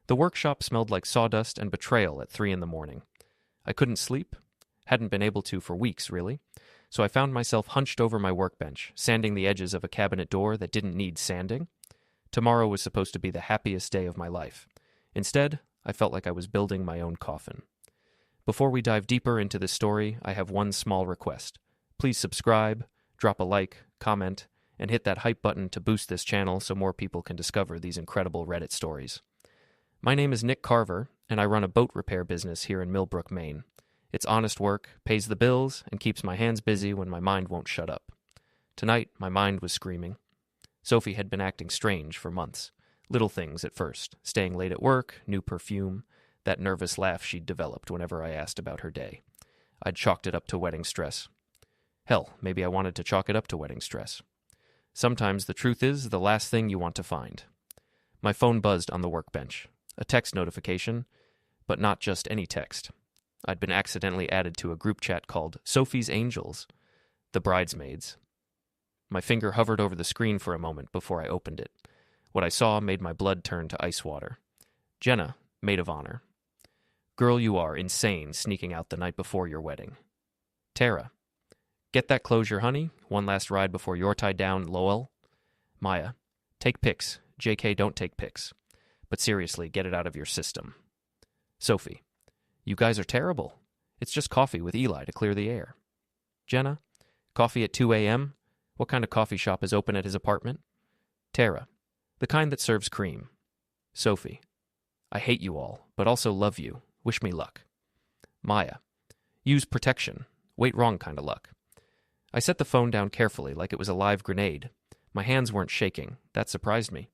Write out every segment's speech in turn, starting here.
The workshop smelled like sawdust and betrayal at 3 in the morning. I couldn't sleep. Hadn't been able to for weeks, really. So I found myself hunched over my workbench, sanding the edges of a cabinet door that didn't need sanding. Tomorrow was supposed to be the happiest day of my life. Instead, I felt like I was building my own coffin. Before we dive deeper into this story, I have one small request. Please subscribe, drop a like, comment, and hit that hype button to boost this channel so more people can discover these incredible Reddit stories. My name is Nick Carver, and I run a boat repair business here in Millbrook, Maine. It's honest work, pays the bills, and keeps my hands busy when my mind won't shut up. Tonight, my mind was screaming. Sophie had been acting strange for months. Little things at first, staying late at work, new perfume, that nervous laugh she'd developed whenever I asked about her day. I'd chalked it up to wedding stress. Hell, maybe I wanted to chalk it up to wedding stress. Sometimes the truth is the last thing you want to find. My phone buzzed on the workbench. A text notification, but not just any text. I'd been accidentally added to a group chat called Sophie's Angels, the bridesmaids. My finger hovered over the screen for a moment before I opened it. What I saw made my blood turn to ice water. Jenna, maid of honor. Girl, you are insane sneaking out the night before your wedding. Tara. Get that closure, honey. One last ride before you're tied down, Lowell. Maya. Take pics. JK, don't take pics. But seriously, get it out of your system. Sophie. You guys are terrible. It's just coffee with Eli to clear the air. Jenna. Coffee at 2 a.m.? What kind of coffee shop is open at his apartment? Tara. The kind that serves cream. Sophie. I hate you all, but also love you. Wish me luck. Maya. Use protection. Wait wrong kind of luck. I set the phone down carefully like it was a live grenade. My hands weren't shaking. That surprised me.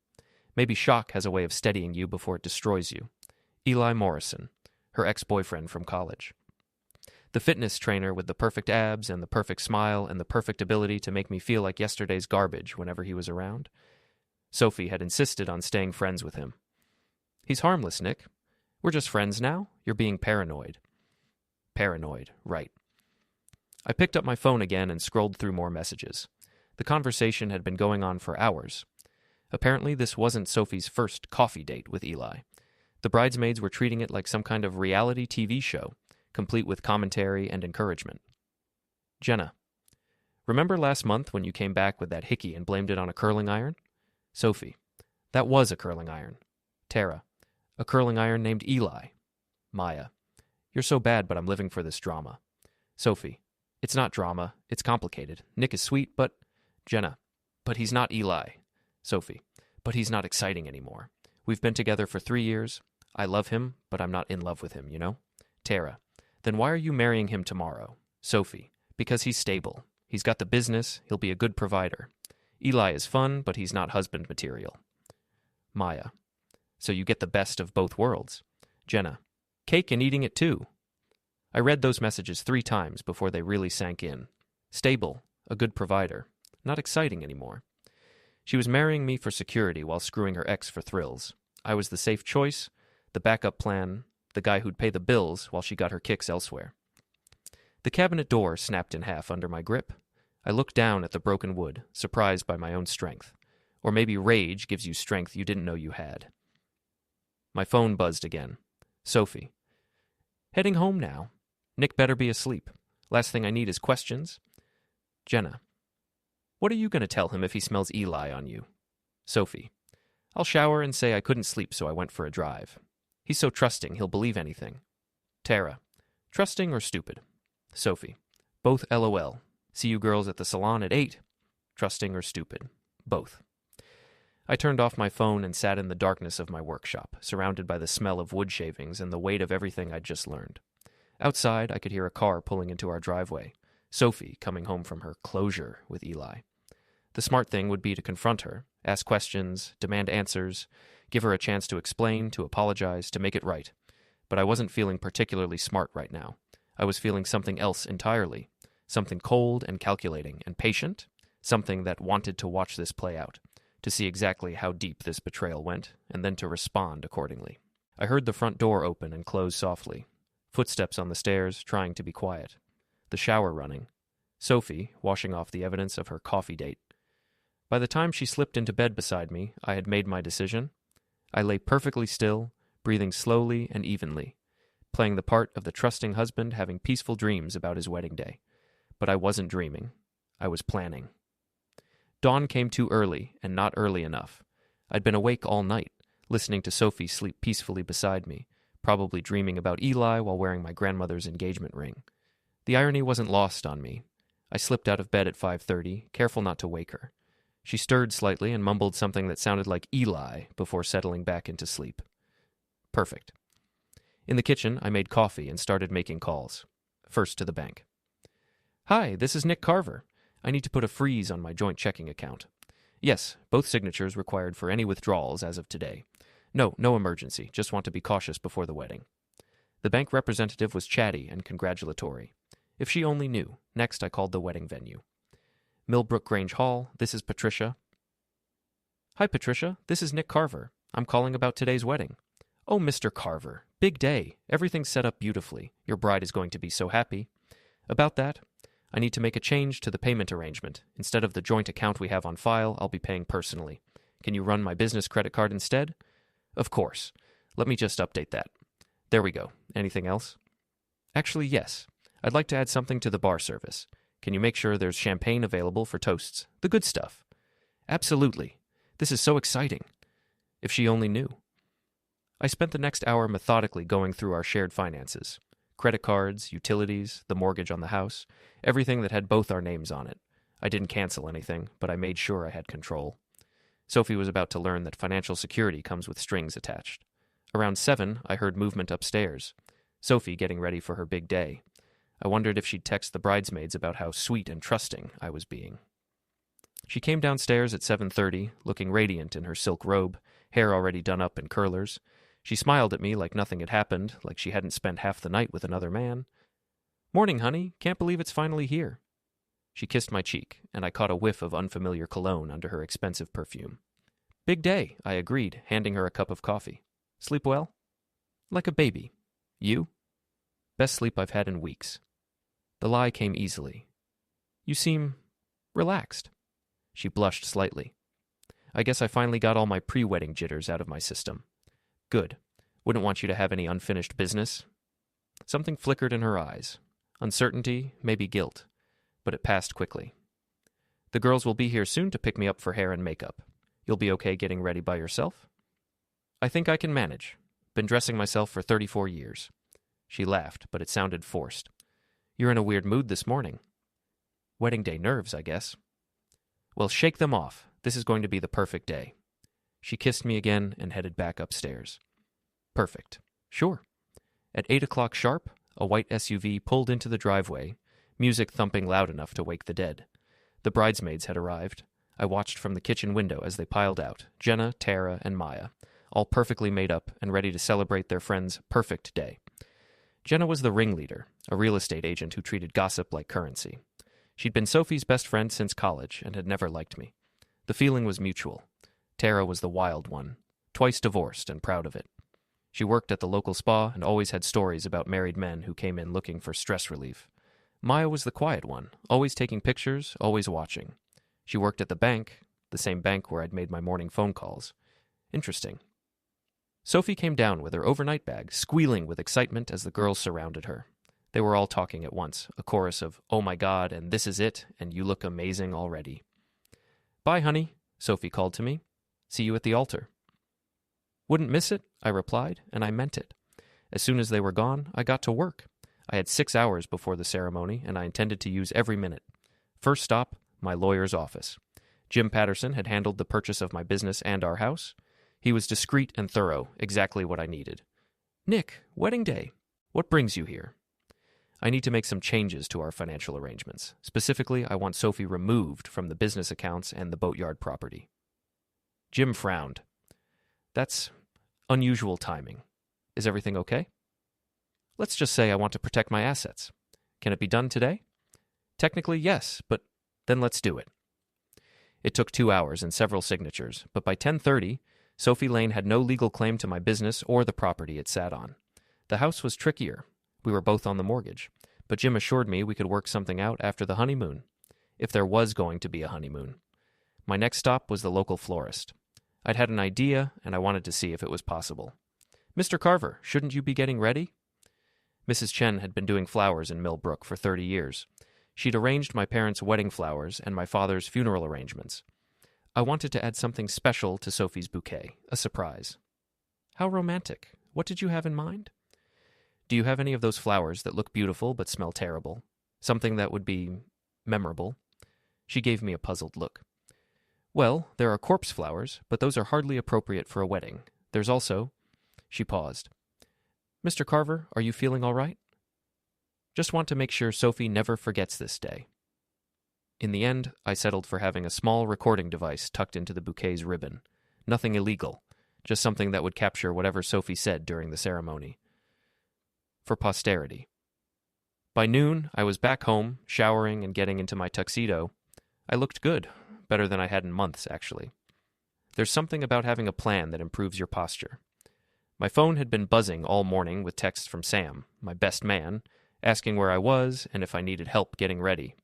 Maybe shock has a way of steadying you before it destroys you. Eli Morrison, her ex-boyfriend from college. The fitness trainer with the perfect abs and the perfect smile and the perfect ability to make me feel like yesterday's garbage whenever he was around. Sophie had insisted on staying friends with him. He's harmless, Nick. We're just friends now. You're being paranoid. Paranoid, right. I picked up my phone again and scrolled through more messages. The conversation had been going on for hours. Apparently, this wasn't Sophie's first coffee date with Eli. The bridesmaids were treating it like some kind of reality TV show, complete with commentary and encouragement. Jenna. Remember last month when you came back with that hickey and blamed it on a curling iron? Sophie. That was a curling iron. Tara. A curling iron named Eli. Maya. You're so bad, but I'm living for this drama. Sophie. It's not drama. It's complicated. Nick is sweet, but... Jenna. But he's not Eli. Sophie. But he's not exciting anymore. We've been together for 3 years. I love him, but I'm not in love with him, you know? Tara. Then why are you marrying him tomorrow? Sophie. Because he's stable. He's got the business. He'll be a good provider. Eli is fun, but he's not husband material. Maya. So you get the best of both worlds. Jenna. Cake and eating it too. I read those messages 3 times before they really sank in. Stable. A good provider. Not exciting anymore. She was marrying me for security while screwing her ex for thrills. I was the safe choice, the backup plan, the guy who'd pay the bills while she got her kicks elsewhere. The cabinet door snapped in half under my grip. I looked down at the broken wood, surprised by my own strength. Or maybe rage gives you strength you didn't know you had. My phone buzzed again. Sophie. Heading home now. Nick better be asleep. Last thing I need is questions. Jenna. What are you going to tell him if he smells Eli on you? Sophie. I'll shower and say I couldn't sleep, so I went for a drive. He's so trusting, he'll believe anything. Tara. Trusting or stupid? Sophie. Both LOL. See you girls at the salon at 8. Trusting or stupid? Both. I turned off my phone and sat in the darkness of my workshop, surrounded by the smell of wood shavings and the weight of everything I'd just learned. Outside, I could hear a car pulling into our driveway. Sophie coming home from her closure with Eli. The smart thing would be to confront her, ask questions, demand answers, give her a chance to explain, to apologize, to make it right. But I wasn't feeling particularly smart right now. I was feeling something else entirely. Something cold and calculating and patient. Something that wanted to watch this play out, to see exactly how deep this betrayal went, and then to respond accordingly. I heard the front door open and close softly. Footsteps on the stairs, trying to be quiet. The shower running. Sophie washing off the evidence of her coffee date. By the time she slipped into bed beside me, I had made my decision. I lay perfectly still, breathing slowly and evenly, playing the part of the trusting husband having peaceful dreams about his wedding day. But I wasn't dreaming. I was planning. Dawn came too early, and not early enough. I'd been awake all night, listening to Sophie sleep peacefully beside me, probably dreaming about Eli while wearing my grandmother's engagement ring. The irony wasn't lost on me. I slipped out of bed at 5:30, careful not to wake her. She stirred slightly and mumbled something that sounded like Eli before settling back into sleep. Perfect. In the kitchen, I made coffee and started making calls. First to the bank. "Hi, this is Nick Carver. I need to put a freeze on my joint checking account. Yes, both signatures required for any withdrawals as of today. No emergency. Just want to be cautious before the wedding." The bank representative was chatty and congratulatory. If she only knew. Next, I called the wedding venue. "Millbrook Grange Hall, this is Patricia." "Hi, Patricia. This is Nick Carver. I'm calling about today's wedding." "Oh, Mr. Carver. Big day. Everything's set up beautifully. Your bride is going to be so happy." "About that, I need to make a change to the payment arrangement. Instead of the joint account we have on file, I'll be paying personally. Can you run my business credit card instead?" "Of course. Let me just update that. There we go. Anything else?" "Actually, yes. I'd like to add something to the bar service. Can you make sure there's champagne available for toasts? The good stuff." "Absolutely. This is so exciting." If she only knew. I spent the next hour methodically going through our shared finances. Credit cards, utilities, the mortgage on the house, everything that had both our names on it. I didn't cancel anything, but I made sure I had control. Sophie was about to learn that financial security comes with strings attached. Around 7, I heard movement upstairs. Sophie getting ready for her big day. I wondered if she'd text the bridesmaids about how sweet and trusting I was being. She came downstairs at 7:30, looking radiant in her silk robe, hair already done up in curlers. She smiled at me like nothing had happened, like she hadn't spent half the night with another man. "Morning, honey. Can't believe it's finally here." She kissed my cheek, and I caught a whiff of unfamiliar cologne under her expensive perfume. "Big day," I agreed, handing her a cup of coffee. "Sleep well?" "Like a baby. You?" "Best sleep I've had in weeks." The lie came easily. "You seem relaxed." She blushed slightly. "I guess I finally got all my pre-wedding jitters out of my system." "Good. Wouldn't want you to have any unfinished business." Something flickered in her eyes. Uncertainty, maybe guilt. But it passed quickly. "The girls will be here soon to pick me up for hair and makeup. You'll be okay getting ready by yourself?" "I think I can manage. Been dressing myself for 34 years. She laughed, but it sounded forced. "You're in a weird mood this morning." "Wedding day nerves, I guess." "Well, shake them off. This is going to be the perfect day." She kissed me again and headed back upstairs. "Perfect. Sure." At 8 o'clock sharp, a white SUV pulled into the driveway, music thumping loud enough to wake the dead. The bridesmaids had arrived. I watched from the kitchen window as they piled out, Jenna, Tara, and Maya, all perfectly made up and ready to celebrate their friend's perfect day. Jenna was the ringleader, a real estate agent who treated gossip like currency. She'd been Sophie's best friend since college and had never liked me. The feeling was mutual. Tara was the wild one, twice divorced and proud of it. She worked at the local spa and always had stories about married men who came in looking for stress relief. Maya was the quiet one, always taking pictures, always watching. She worked at the bank, the same bank where I'd made my morning phone calls. Interesting. Sophie came down with her overnight bag, squealing with excitement as the girls surrounded her. They were all talking at once, a chorus of, "Oh my God," and "This is it," and "You look amazing already." "Bye, honey," Sophie called to me. "See you at the altar." "Wouldn't miss it," I replied, and I meant it. As soon as they were gone, I got to work. I had 6 hours before the ceremony, and I intended to use every minute. First stop, my lawyer's office. Jim Patterson had handled the purchase of my business and our house. He was discreet and thorough, exactly what I needed. "Nick, wedding day. What brings you here?" "I need to make some changes to our financial arrangements. Specifically, I want Sophie removed from the business accounts and the boatyard property." Jim frowned. "That's unusual timing. Is everything okay?" "Let's just say I want to protect my assets. Can it be done today?" "Technically, yes, but then let's do it." It took 2 hours and several signatures, but by 10:30, Sophie Lane had no legal claim to my business or the property it sat on. The house was trickier. We were both on the mortgage, but Jim assured me we could work something out after the honeymoon, if there was going to be a honeymoon. My next stop was the local florist. I'd had an idea, and I wanted to see if it was possible. Mr. Carver, shouldn't you be getting ready? Mrs. Chen had been doing flowers in Millbrook for 30 years. She'd arranged my parents' wedding flowers and my father's funeral arrangements. I wanted to add something special to Sophie's bouquet, a surprise. How romantic. What did you have in mind? Do you have any of those flowers that look beautiful but smell terrible? Something that would be memorable? She gave me a puzzled look. Well, there are corpse flowers, but those are hardly appropriate for a wedding. There's also... She paused. Mr. Carver, are you feeling all right? Just want to make sure Sophie never forgets this day. In the end, I settled for having a small recording device tucked into the bouquet's ribbon. Nothing illegal, just something that would capture whatever Sophie said during the ceremony. For posterity. By noon, I was back home, showering and getting into my tuxedo. I looked good, better than I had in months, actually. There's something about having a plan that improves your posture. My phone had been buzzing all morning with texts from Sam, my best man, asking where I was and if I needed help getting ready.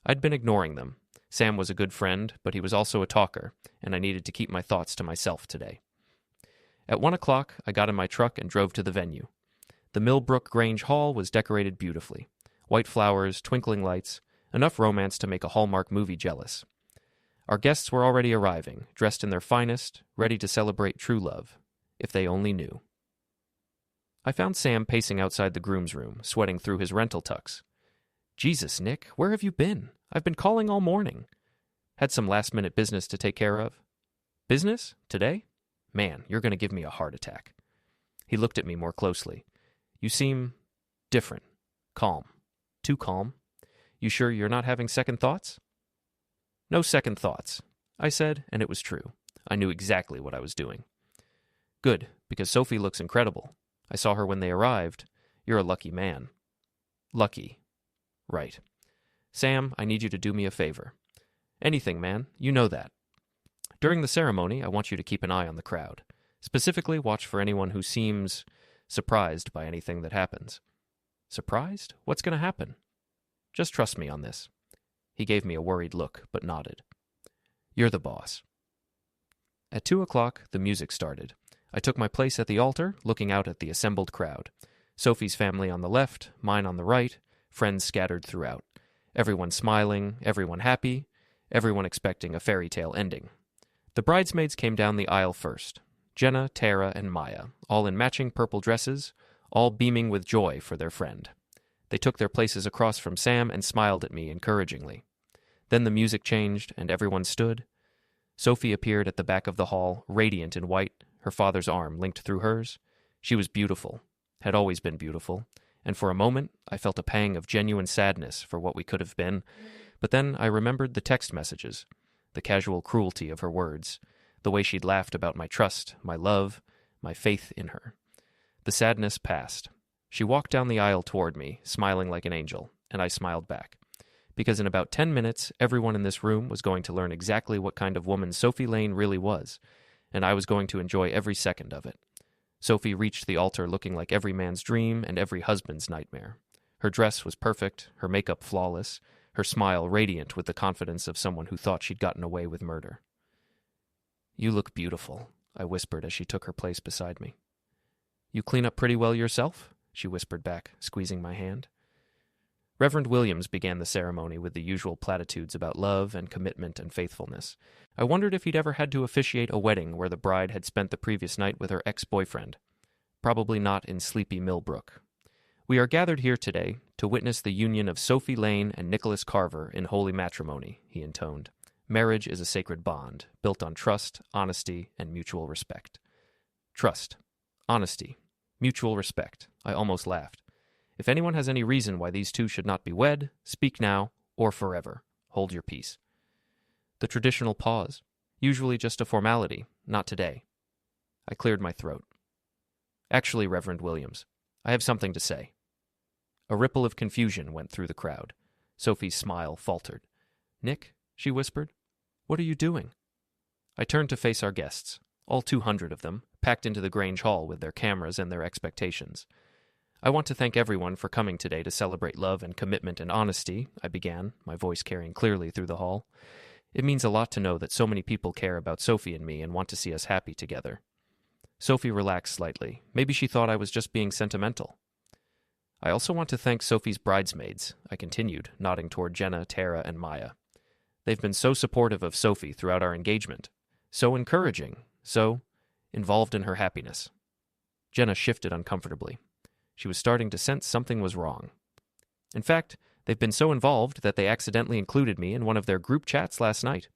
I'd been ignoring them. Sam was a good friend, but he was also a talker, and I needed to keep my thoughts to myself today. At 1 o'clock, I got in my truck and drove to the venue. The Millbrook Grange Hall was decorated beautifully. White flowers, twinkling lights, enough romance to make a Hallmark movie jealous. Our guests were already arriving, dressed in their finest, ready to celebrate true love. If they only knew. I found Sam pacing outside the groom's room, sweating through his rental tux. Jesus, Nick, where have you been? I've been calling all morning. Had some last-minute business to take care of. Business? Today? Man, you're going to give me a heart attack. He looked at me more closely. You seem different. Calm. Too calm. You sure you're not having second thoughts? No second thoughts, I said, and it was true. I knew exactly what I was doing. Good, because Sophie looks incredible. I saw her when they arrived. You're a lucky man. Lucky. Right. Sam, I need you to do me a favor. Anything, man. You know that. During the ceremony, I want you to keep an eye on the crowd. Specifically, watch for anyone who seems surprised by anything that happens. Surprised? What's going to happen? Just trust me on this. He gave me a worried look, but nodded. You're the boss. At 2 o'clock, the music started. I took my place at the altar, looking out at the assembled crowd. Sophie's family on the left, mine on the right, friends scattered throughout. Everyone smiling, everyone happy, everyone expecting a fairy tale ending. The bridesmaids came down the aisle first. Jenna, Tara, and Maya, all in matching purple dresses, all beaming with joy for their friend. They took their places across from Sam and smiled at me encouragingly. Then the music changed, and everyone stood. Sophie appeared at the back of the hall, radiant in white, her father's arm linked through hers. She was beautiful, had always been beautiful, and for a moment I felt a pang of genuine sadness for what we could have been, but then I remembered the text messages, the casual cruelty of her words, the way she'd laughed about my trust, my love, my faith in her. The sadness passed. She walked down the aisle toward me, smiling like an angel, and I smiled back. Because in about 10 minutes, everyone in this room was going to learn exactly what kind of woman Sophie Lane really was, and I was going to enjoy every second of it. Sophie reached the altar looking like every man's dream and every husband's nightmare. Her dress was perfect, her makeup flawless, her smile radiant with the confidence of someone who thought she'd gotten away with murder. You look beautiful, I whispered as she took her place beside me. You clean up pretty well yourself? She whispered back, squeezing my hand. Reverend Williams began the ceremony with the usual platitudes about love and commitment and faithfulness. I wondered if he'd ever had to officiate a wedding where the bride had spent the previous night with her ex-boyfriend. Probably not in sleepy Millbrook. We are gathered here today to witness the union of Sophie Lane and Nicholas Carver in holy matrimony, he intoned. Marriage is a sacred bond, built on trust, honesty, and mutual respect. Trust, honesty, mutual respect. I almost laughed. If anyone has any reason why these two should not be wed, speak now or forever. Hold your peace. The traditional pause, usually just a formality, not today. I cleared my throat. Actually, Reverend Williams, I have something to say. A ripple of confusion went through the crowd. Sophie's smile faltered. Nick, she whispered, what are you doing? I turned to face our guests, all 200 of them, packed into the Grange Hall with their cameras and their expectations. I want to thank everyone for coming today to celebrate love and commitment and honesty, I began, my voice carrying clearly through the hall. It means a lot to know that so many people care about Sophie and me and want to see us happy together. Sophie relaxed slightly. Maybe she thought I was just being sentimental. I also want to thank Sophie's bridesmaids, I continued, nodding toward Jenna, Tara, and Maya. They've been so supportive of Sophie throughout our engagement, so encouraging, so involved in her happiness. Jenna shifted uncomfortably. She was starting to sense something was wrong. In fact, they've been so involved that they accidentally included me in one of their group chats last night.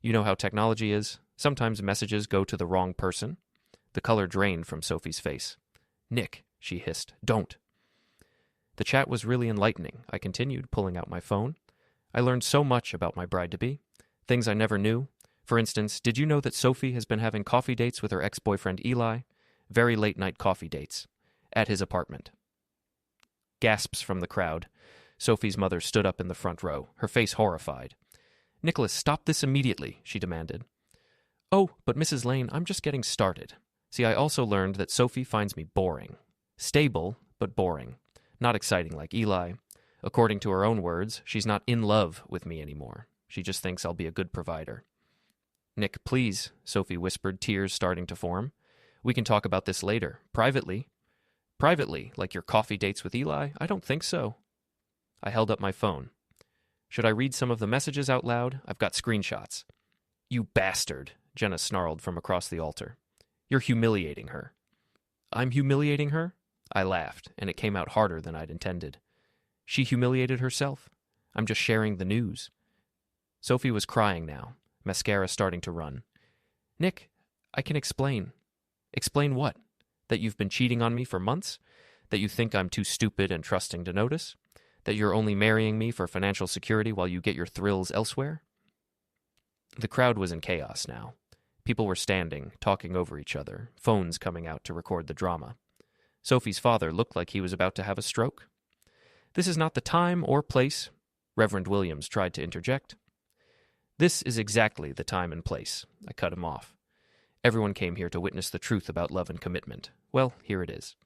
You know how technology is. Sometimes messages go to the wrong person. The color drained from Sophie's face. "Nick," she hissed, "don't." The chat was really enlightening, I continued, pulling out my phone. I learned so much about my bride-to-be. Things I never knew. For instance, did you know that Sophie has been having coffee dates with her ex-boyfriend Eli? Very late-night coffee dates. At his apartment. Gasps from the crowd. Sophie's mother stood up in the front row, her face horrified. "Nicholas, stop this immediately," she demanded. "Oh, but Mrs. Lane, I'm just getting started. See, I also learned that Sophie finds me boring. Stable, but boring. Not exciting like Eli. According to her own words, she's not in love with me anymore. She just thinks I'll be a good provider." "Nick, please," Sophie whispered, tears starting to form. "We can talk about this later. Privately." "Privately, like your coffee dates with Eli? I don't think so." I held up my phone. "Should I read some of the messages out loud? I've got screenshots." "You bastard," Jenna snarled from across the altar. "You're humiliating her." "I'm humiliating her?" I laughed, and it came out harder than I'd intended. She humiliated herself. I'm just sharing the news. Sophie was crying now, mascara starting to run. "Nick, I can explain." "Explain what? That you've been cheating on me for months? That you think I'm too stupid and trusting to notice? That you're only marrying me for financial security while you get your thrills elsewhere?" The crowd was in chaos now. People were standing, talking over each other, phones coming out to record the drama. Sophie's father looked like he was about to have a stroke. "This is not the time or place," Reverend Williams tried to interject. "This is exactly the time and place," I cut him off. "Everyone came here to witness the truth about love and commitment. Well, here it is."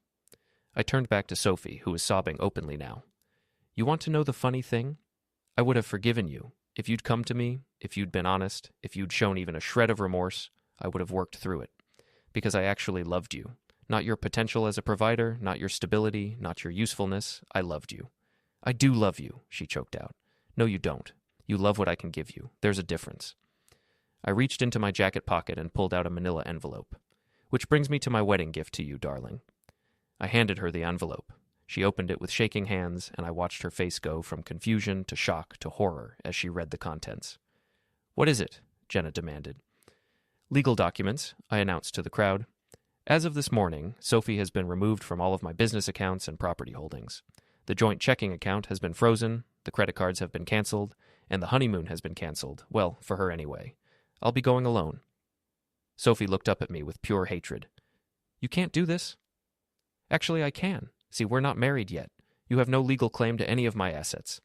I turned back to Sophie, who was sobbing openly now. "You want to know the funny thing? I would have forgiven you. If you'd come to me, if you'd been honest, if you'd shown even a shred of remorse, I would have worked through it. Because I actually loved you. Not your potential as a provider, not your stability, not your usefulness. I loved you. I do love you," she choked out. "No, you don't. You love what I can give you. There's a difference." I reached into my jacket pocket and pulled out a manila envelope. "Which brings me to my wedding gift to you, darling." I handed her the envelope. She opened it with shaking hands, and I watched her face go from confusion to shock to horror as she read the contents. "What is it?" Jenna demanded. "Legal documents," I announced to the crowd. "As of this morning, Sophie has been removed from all of my business accounts and property holdings. The joint checking account has been frozen, the credit cards have been canceled, and the honeymoon has been canceled. Well, for her anyway. I'll be going alone." Sophie looked up at me with pure hatred. "You can't do this." "Actually, I can. See, we're not married yet. You have no legal claim to any of my assets.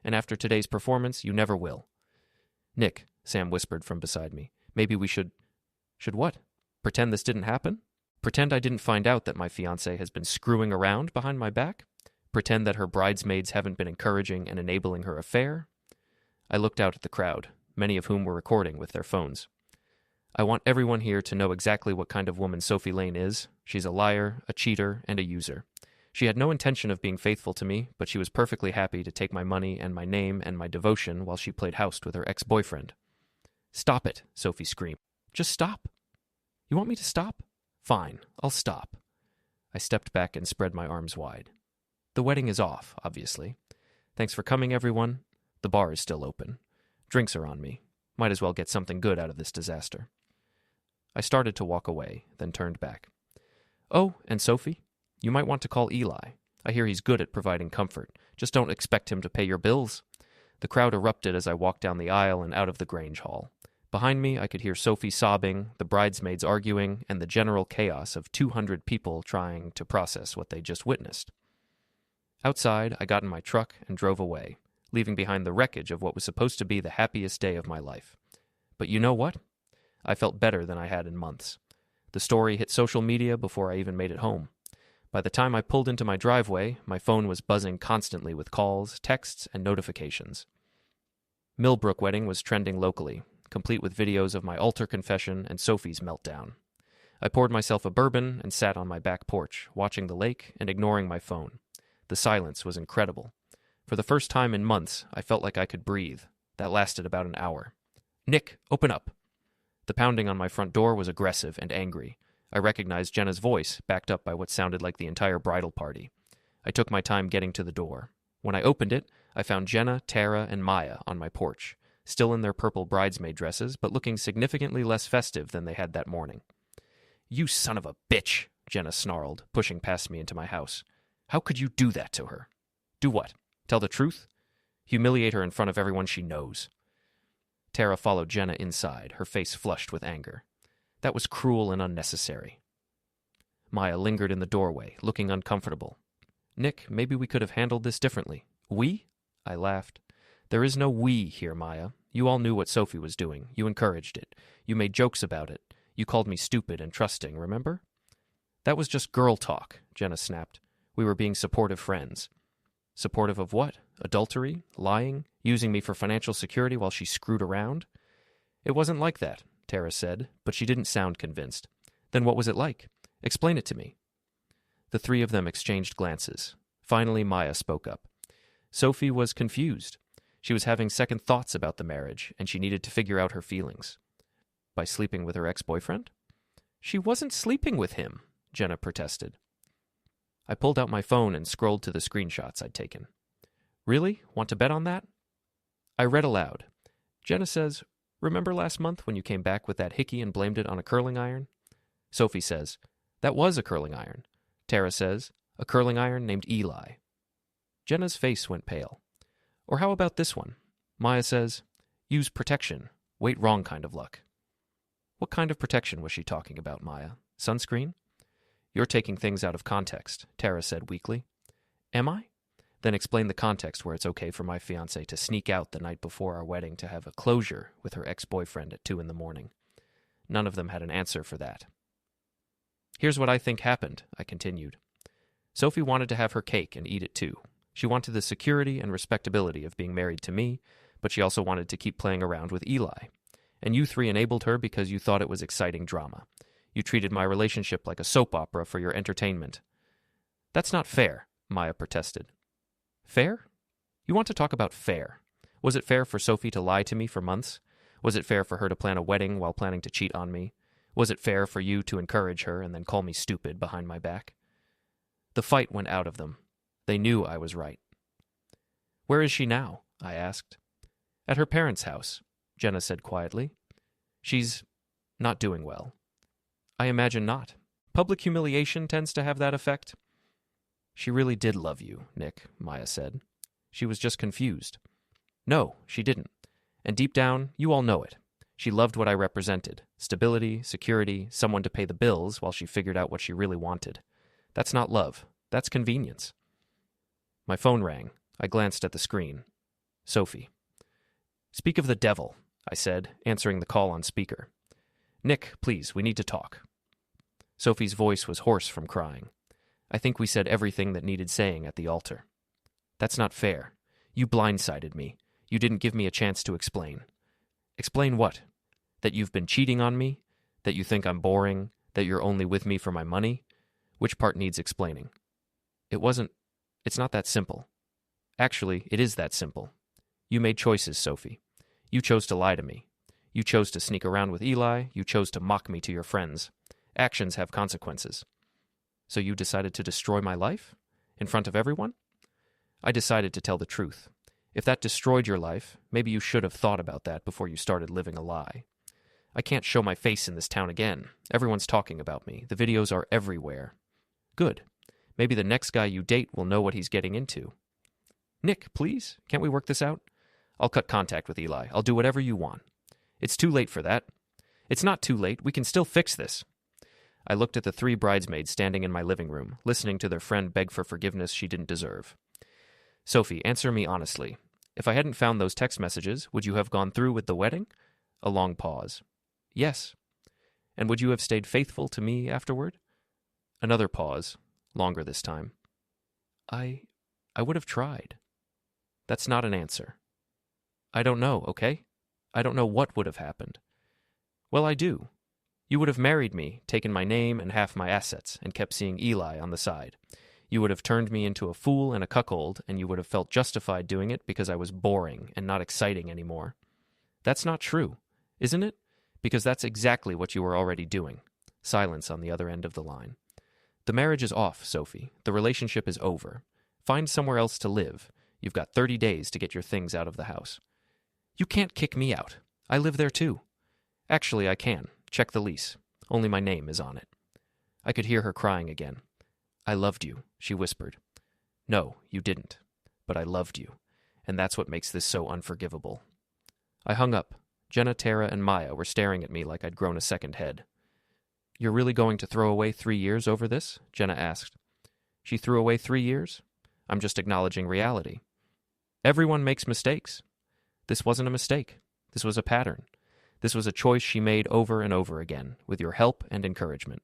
And after today's performance, you never will." "Nick," Sam whispered from beside me, "maybe we should..." "Should what? Pretend this didn't happen? Pretend I didn't find out that my fiancée has been screwing around behind my back? Pretend that her bridesmaids haven't been encouraging and enabling her affair?" I looked out at the crowd, many of whom were recording with their phones. "I want everyone here to know exactly what kind of woman Sophie Lane is. She's a liar, a cheater, and a user. She had no intention of being faithful to me, but she was perfectly happy to take my money and my name and my devotion while she played house with her ex-boyfriend." "Stop it," Sophie screamed. "Just stop." "You want me to stop? Fine, I'll stop." I stepped back and spread my arms wide. "The wedding is off, obviously. Thanks for coming, everyone. The bar is still open. Drinks are on me. Might as well get something good out of this disaster." I started to walk away, then turned back. "Oh, and Sophie, you might want to call Eli. I hear he's good at providing comfort. Just don't expect him to pay your bills." The crowd erupted as I walked down the aisle and out of the Grange Hall. Behind me, I could hear Sophie sobbing, the bridesmaids arguing, and the general chaos of 200 people trying to process what they just witnessed. Outside, I got in my truck and drove away, leaving behind the wreckage of what was supposed to be the happiest day of my life. But you know what? I felt better than I had in months. The story hit social media before I even made it home. By the time I pulled into my driveway, my phone was buzzing constantly with calls, texts, and notifications. Millbrook wedding was trending locally, complete with videos of my altar confession and Sophie's meltdown. I poured myself a bourbon and sat on my back porch, watching the lake and ignoring my phone. The silence was incredible. For the first time in months, I felt like I could breathe. That lasted about an hour. "Nick, open up." The pounding on my front door was aggressive and angry. I recognized Jenna's voice, backed up by what sounded like the entire bridal party. I took my time getting to the door. When I opened it, I found Jenna, Tara, and Maya on my porch, still in their purple bridesmaid dresses, but looking significantly less festive than they had that morning. "You son of a bitch," Jenna snarled, pushing past me into my house. "How could you do that to her?" "Do what? Tell the truth?" "Humiliate her in front of everyone she knows." Tara followed Jenna inside, her face flushed with anger. "That was cruel and unnecessary." Maya lingered in the doorway, looking uncomfortable. "Nick, maybe we could have handled this differently." "We?" I laughed. "There is no we here, Maya. You all knew what Sophie was doing. You encouraged it. You made jokes about it. You called me stupid and trusting, remember?" "That was just girl talk," Jenna snapped. "We were being supportive friends." Supportive of what? Adultery? Lying? Using me for financial security while she screwed around? "It wasn't like that," Tara said, but she didn't sound convinced. "Then what was it like? Explain it to me." The three of them exchanged glances. Finally, Maya spoke up. Sophie was confused. She was having second thoughts about the marriage, and she needed to figure out her feelings. By sleeping with her ex-boyfriend? "She wasn't sleeping with him," Jenna protested. I pulled out my phone and scrolled to the screenshots I'd taken. "Really? Want to bet on that?" I read aloud. Jenna says, "Remember last month when you came back with that hickey and blamed it on a curling iron?" Sophie says, "That was a curling iron." Tara says, "A curling iron named Eli." Jenna's face went pale. "Or how about this one?" Maya says, "Use protection. Wait, wrong kind of luck." What kind of protection was she talking about, Maya? Sunscreen? "You're taking things out of context," Tara said weakly. "Am I?" "Then explain the context where it's okay for my fiancé to sneak out the night before our wedding to have a closure with her ex-boyfriend at 2 a.m. None of them had an answer for that. "Here's what I think happened," I continued. "Sophie wanted to have her cake and eat it too. She wanted the security and respectability of being married to me, but she also wanted to keep playing around with Eli. And you three enabled her because you thought it was exciting drama. You treated my relationship like a soap opera for your entertainment." "That's not fair," Maya protested. "Fair? You want to talk about fair? Was it fair for Sophie to lie to me for months? Was it fair for her to plan a wedding while planning to cheat on me? Was it fair for you to encourage her and then call me stupid behind my back?" The fight went out of them. They knew I was right. "Where is she now?" I asked. "At her parents' house," Jenna said quietly. "She's not doing well." "I imagine not. Public humiliation tends to have that effect." "She really did love you, Nick," Maya said. "She was just confused." "No, she didn't. And deep down, you all know it. She loved what I represented. Stability, security, someone to pay the bills while she figured out what she really wanted. That's not love. That's convenience." My phone rang. I glanced at the screen. Sophie. "Speak of the devil," I said, answering the call on speaker. "Nick, please, we need to talk." Sophie's voice was hoarse from crying. "I think we said everything that needed saying at the altar." "That's not fair. You blindsided me. You didn't give me a chance to explain." "Explain what? That you've been cheating on me? That you think I'm boring? That you're only with me for my money? Which part needs explaining?" It's not that simple. Actually, it is that simple. You made choices, Sophie. You chose to lie to me. You chose to sneak around with Eli. You chose to mock me to your friends. Actions have consequences. So you decided to destroy my life? In front of everyone? I decided to tell the truth. If that destroyed your life, maybe you should have thought about that before you started living a lie. I can't show my face in this town again. Everyone's talking about me. The videos are everywhere. Good. Maybe the next guy you date will know what he's getting into. Nick, please, can't we work this out? I'll cut contact with Eli. I'll do whatever you want. It's too late for that. It's not too late. We can still fix this. I looked at the 3 bridesmaids standing in my living room, listening to their friend beg for forgiveness she didn't deserve. Sophie, answer me honestly. If I hadn't found those text messages, would you have gone through with the wedding? A long pause. Yes. And would you have stayed faithful to me afterward? Another pause, longer this time. I would have tried. That's not an answer. I don't know, okay? I don't know what would have happened. Well, I do. You would have married me, taken my name and half my assets, and kept seeing Eli on the side. You would have turned me into a fool and a cuckold, and you would have felt justified doing it because I was boring and not exciting anymore. That's not true, isn't it? Because that's exactly what you were already doing. Silence on the other end of the line. The marriage is off, Sophie. The relationship is over. Find somewhere else to live. You've got 30 days to get your things out of the house. You can't kick me out. I live there too. Actually, I can. Check the lease. Only my name is on it. I could hear her crying again. I loved you, she whispered. No, you didn't. But I loved you. And that's what makes this so unforgivable. I hung up. Jenna, Tara, and Maya were staring at me like I'd grown a second head. You're really going to throw away 3 years over this? Jenna asked. She threw away 3 years? I'm just acknowledging reality. Everyone makes mistakes. This wasn't a mistake. This was a pattern. This was a choice she made over and over again, with your help and encouragement.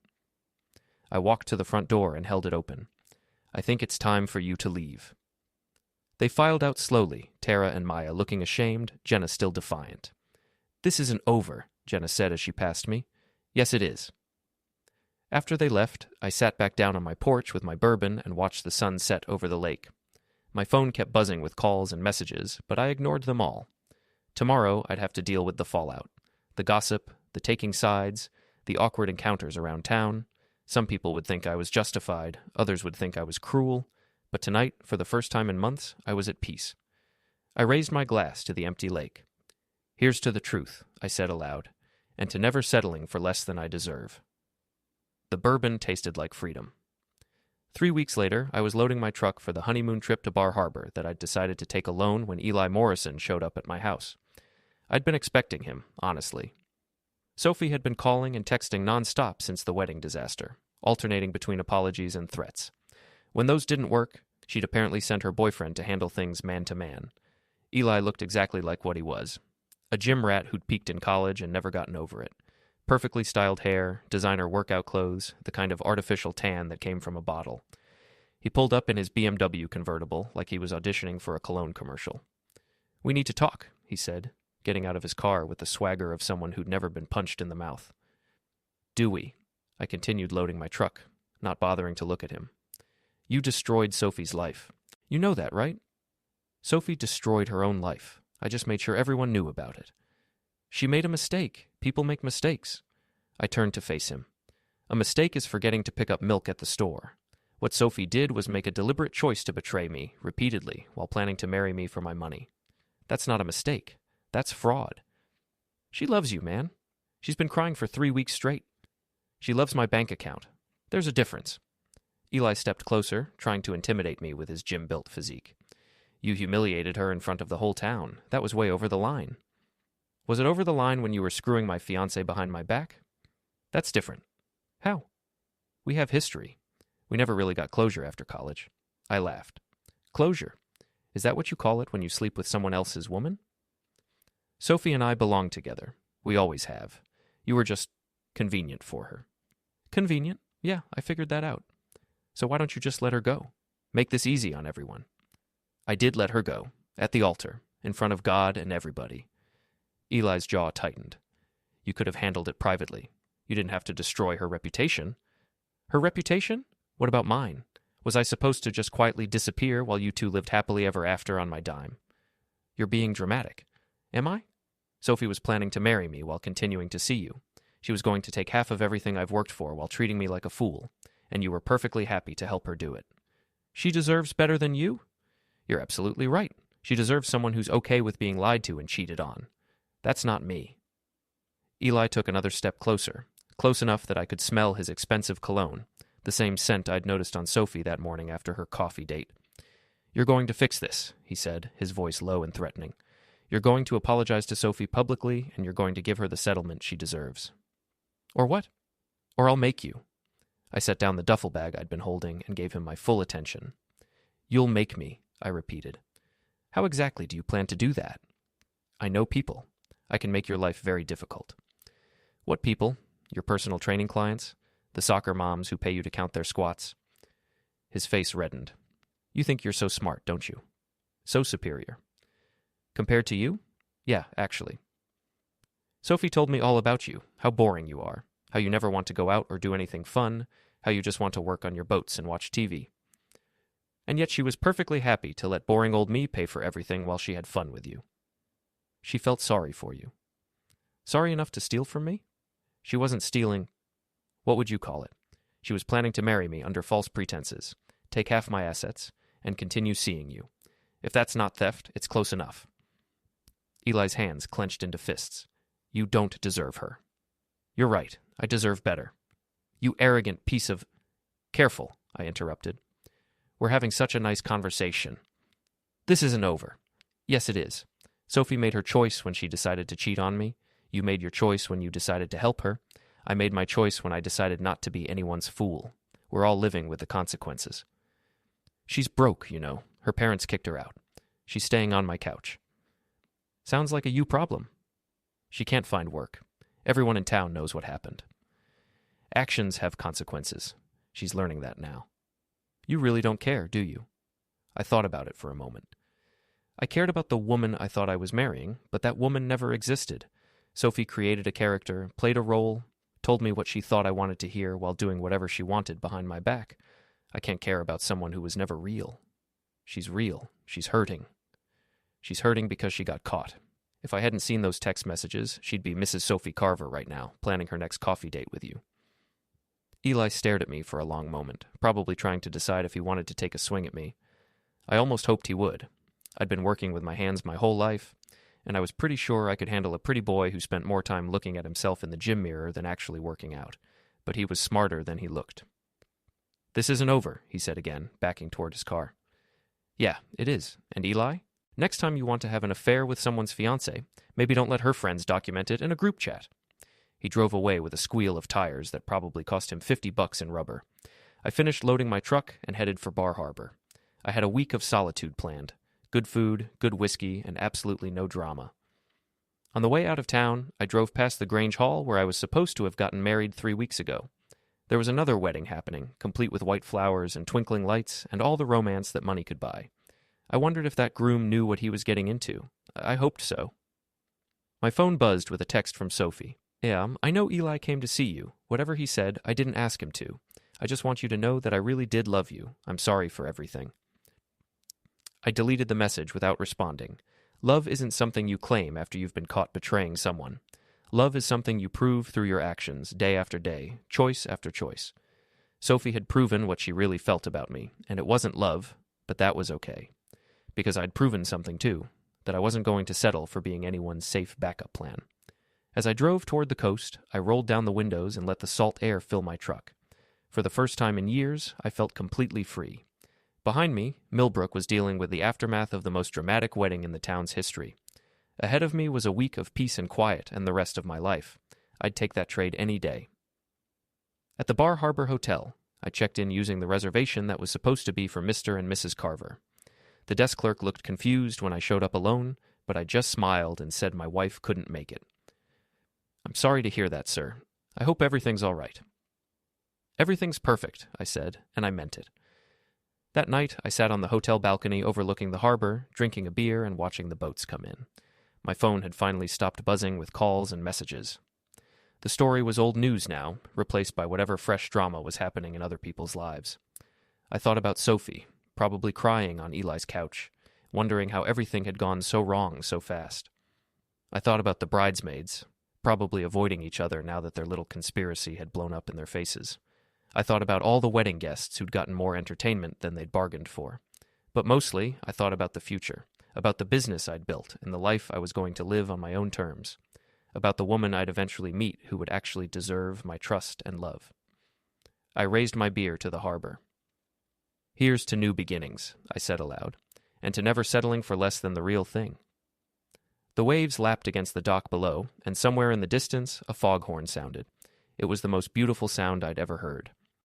I walked to the front door and held it open. I think it's time for you to leave. They filed out slowly, Tara and Maya looking ashamed, Jenna still defiant. This isn't over, Jenna said as she passed me. Yes, it is. After they left, I sat back down on my porch with my bourbon and watched the sun set over the lake. My phone kept buzzing with calls and messages, but I ignored them all. Tomorrow, I'd have to deal with the fallout. The gossip, the taking sides, the awkward encounters around town. Some people would think I was justified, others would think I was cruel, but tonight, for the first time in months, I was at peace. I raised my glass to the empty lake. Here's to the truth, I said aloud, and to never settling for less than I deserve. The bourbon tasted like freedom. 3 weeks later, I was loading my truck for the honeymoon trip to Bar Harbor that I'd decided to take alone when Eli Morrison showed up at my house. I'd been expecting him, honestly. Sophie had been calling and texting nonstop since the wedding disaster, alternating between apologies and threats. When those didn't work, she'd apparently sent her boyfriend to handle things man to man. Eli looked exactly like what he was. A gym rat who'd peaked in college and never gotten over it. Perfectly styled hair, designer workout clothes, the kind of artificial tan that came from a bottle. He pulled up in his BMW convertible like he was auditioning for a cologne commercial. We need to talk, he said, getting out of his car with the swagger of someone who'd never been punched in the mouth. Do we? I continued loading my truck, not bothering to look at him. You destroyed Sophie's life. You know that, right? Sophie destroyed her own life. I just made sure everyone knew about it. She made a mistake. People make mistakes. I turned to face him. A mistake is forgetting to pick up milk at the store. What Sophie did was make a deliberate choice to betray me, repeatedly, while planning to marry me for my money. That's not a mistake. That's fraud. She loves you, man. She's been crying for 3 weeks straight. She loves my bank account. There's a difference. Eli stepped closer, trying to intimidate me with his gym-built physique. You humiliated her in front of the whole town. That was way over the line. Was it over the line when you were screwing my fiancé behind my back? That's different. How? We have history. We never really got closure after college. I laughed. Closure? Is that what you call it when you sleep with someone else's woman? Sophie and I belong together. We always have. You were just convenient for her. Convenient? Yeah, I figured that out. So why don't you just let her go? Make this easy on everyone. I did let her go, at the altar, in front of God and everybody. Eli's jaw tightened. You could have handled it privately. You didn't have to destroy her reputation. Her reputation? What about mine? Was I supposed to just quietly disappear while you two lived happily ever after on my dime? You're being dramatic. Am I? Sophie was planning to marry me while continuing to see you. She was going to take half of everything I've worked for while treating me like a fool, and you were perfectly happy to help her do it. She deserves better than you? You're absolutely right. She deserves someone who's okay with being lied to and cheated on. That's not me. Eli took another step closer, close enough that I could smell his expensive cologne, the same scent I'd noticed on Sophie that morning after her coffee date. You're going to fix this, he said, his voice low and threatening. You're going to apologize to Sophie publicly, and you're going to give her the settlement she deserves. Or what? Or I'll make you. I set down the duffel bag I'd been holding and gave him my full attention. You'll make me, I repeated. How exactly do you plan to do that? I know people. I can make your life very difficult. What people? Your personal training clients? The soccer moms who pay you to count their squats? His face reddened. You think you're so smart, don't you? So superior. Compared to you? Yeah, actually. Sophie told me all about you, how boring you are, how how you never want to go out or do anything fun, how you just want to work on your boats and watch TV. And yet she was perfectly happy to let boring old me pay for everything while she had fun with you. She felt sorry for you. Sorry enough to steal from me? She wasn't stealing. What would you call it? She was planning to marry me under false pretenses, take half my assets, and continue seeing you. If that's not theft, it's close enough. Eli's hands clenched into fists. You don't deserve her. You're right. I deserve better. You arrogant piece of... Careful, I interrupted. We're having such a nice conversation. This isn't over. Yes, it is. Sophie made her choice when she decided to cheat on me. You made your choice when you decided to help her. I made my choice when I decided not to be anyone's fool. We're all living with the consequences. She's broke, you know. Her parents kicked her out. She's staying on my couch. Sounds like a you problem. She can't find work. Everyone in town knows what happened. Actions have consequences. She's learning that now. You really don't care, do you? I thought about it for a moment. I cared about the woman I thought I was marrying, but that woman never existed. Sophie created a character, played a role, told me what she thought I wanted to hear while doing whatever she wanted behind my back. I can't care about someone who was never real. She's real. She's hurting. She's hurting because she got caught. If I hadn't seen those text messages, she'd be Mrs. Sophie Carver right now, planning her next coffee date with you. Eli stared at me for a long moment, probably trying to decide if he wanted to take a swing at me. I almost hoped he would. I'd been working with my hands my whole life, and I was pretty sure I could handle a pretty boy who spent more time looking at himself in the gym mirror than actually working out. But he was smarter than he looked. This isn't over, he said again, backing toward his car. Yeah, it is. And Eli? Next time you want to have an affair with someone's fiancé, maybe don't let her friends document it in a group chat. He drove away with a squeal of tires that probably cost him $50 in rubber. I finished loading my truck and headed for Bar Harbor. I had a week of solitude planned. Good food, good whiskey, and absolutely no drama. On the way out of town, I drove past the Grange Hall where I was supposed to have gotten married 3 weeks ago. There was another wedding happening, complete with white flowers and twinkling lights and all the romance that money could buy. I wondered if that groom knew what he was getting into. I hoped so. My phone buzzed with a text from Sophie. Yeah, I know Eli came to see you. Whatever he said, I didn't ask him to. I just want you to know that I really did love you. I'm sorry for everything. I deleted the message without responding. Love isn't something you claim after you've been caught betraying someone. Love is something you prove through your actions, day after day, choice after choice. Sophie had proven what she really felt about me, and it wasn't love, but that was okay. Because I'd proven something too, that I wasn't going to settle for being anyone's safe backup plan. As I drove toward the coast, I rolled down the windows and let the salt air fill my truck. For the first time in years, I felt completely free. Behind me, Millbrook was dealing with the aftermath of the most dramatic wedding in the town's history. Ahead of me was a week of peace and quiet and the rest of my life. I'd take that trade any day. At the Bar Harbor Hotel, I checked in using the reservation that was supposed to be for Mr. and Mrs. Carver. The desk clerk looked confused when I showed up alone, but I just smiled and said my wife couldn't make it. I'm sorry to hear that, sir. I hope everything's all right. Everything's perfect, I said, and I meant it. That night, I sat on the hotel balcony overlooking the harbor, drinking a beer and watching the boats come in. My phone had finally stopped buzzing with calls and messages. The story was old news now, replaced by whatever fresh drama was happening in other people's lives. I thought about Sophie, probably crying on Eli's couch, wondering how everything had gone so wrong so fast. I thought about the bridesmaids, probably avoiding each other now that their little conspiracy had blown up in their faces. I thought about all the wedding guests who'd gotten more entertainment than they'd bargained for. But mostly, I thought about the future, about the business I'd built and the life I was going to live on my own terms, about the woman I'd eventually meet who would actually deserve my trust and love. I raised my beer to the harbor. Here's to new beginnings, I said aloud, and to never settling for less than the real thing. The waves lapped against the dock below, and somewhere in the distance, a foghorn sounded. It was the most beautiful sound I'd ever heard.